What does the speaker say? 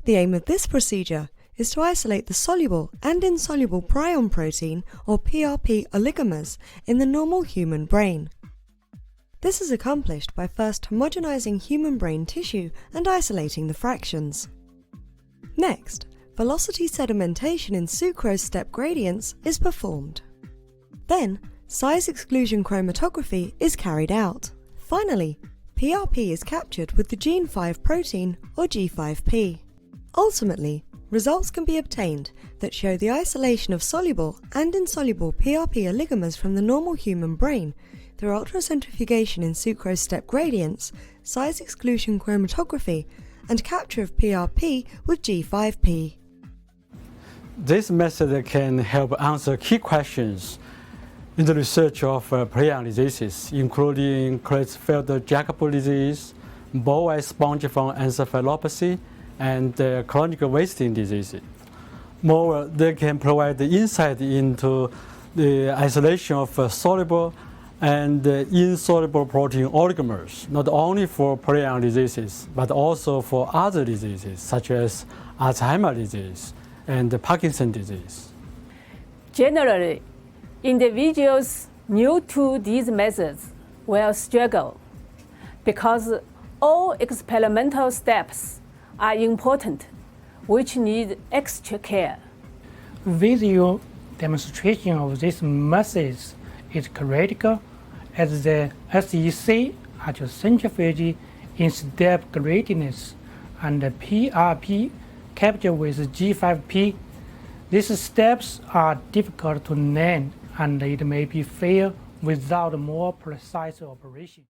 The aim of this procedure is to isolate the soluble and insoluble prion protein or PrP oligomers in the normal human brain. This is accomplished by first homogenizing human brain tissue and isolating the fractions. Next, velocity sedimentation in sucrose step gradients is performed. Then, size exclusion chromatography is carried out. Finally, PrP is captured with the gene 5 protein or G5P. Ultimately, results can be obtained that show the isolation of soluble and insoluble PrP oligomers from the normal human brain through ultracentrifugation in sucrose step gradients, size exclusion chromatography, and capture of PrP with G5P. This method can help answer key questions in the research of prion diseases, including Creutzfeldt-Jakob disease, bowel spongiform encephalopathy, and chronic wasting diseases. Moreover, they can provide the insight into the isolation of soluble and insoluble protein oligomers, not only for prion diseases, but also for other diseases such as Alzheimer's disease and Parkinson's disease. Generally, individuals new to these methods will struggle because all experimental steps are important, which need extra care. Visual demonstration of these methods is critical as the SEC ultracentrifuge in step gradients and the PrP capture with G5P. These steps are difficult to name and it may be failed without more precise operation.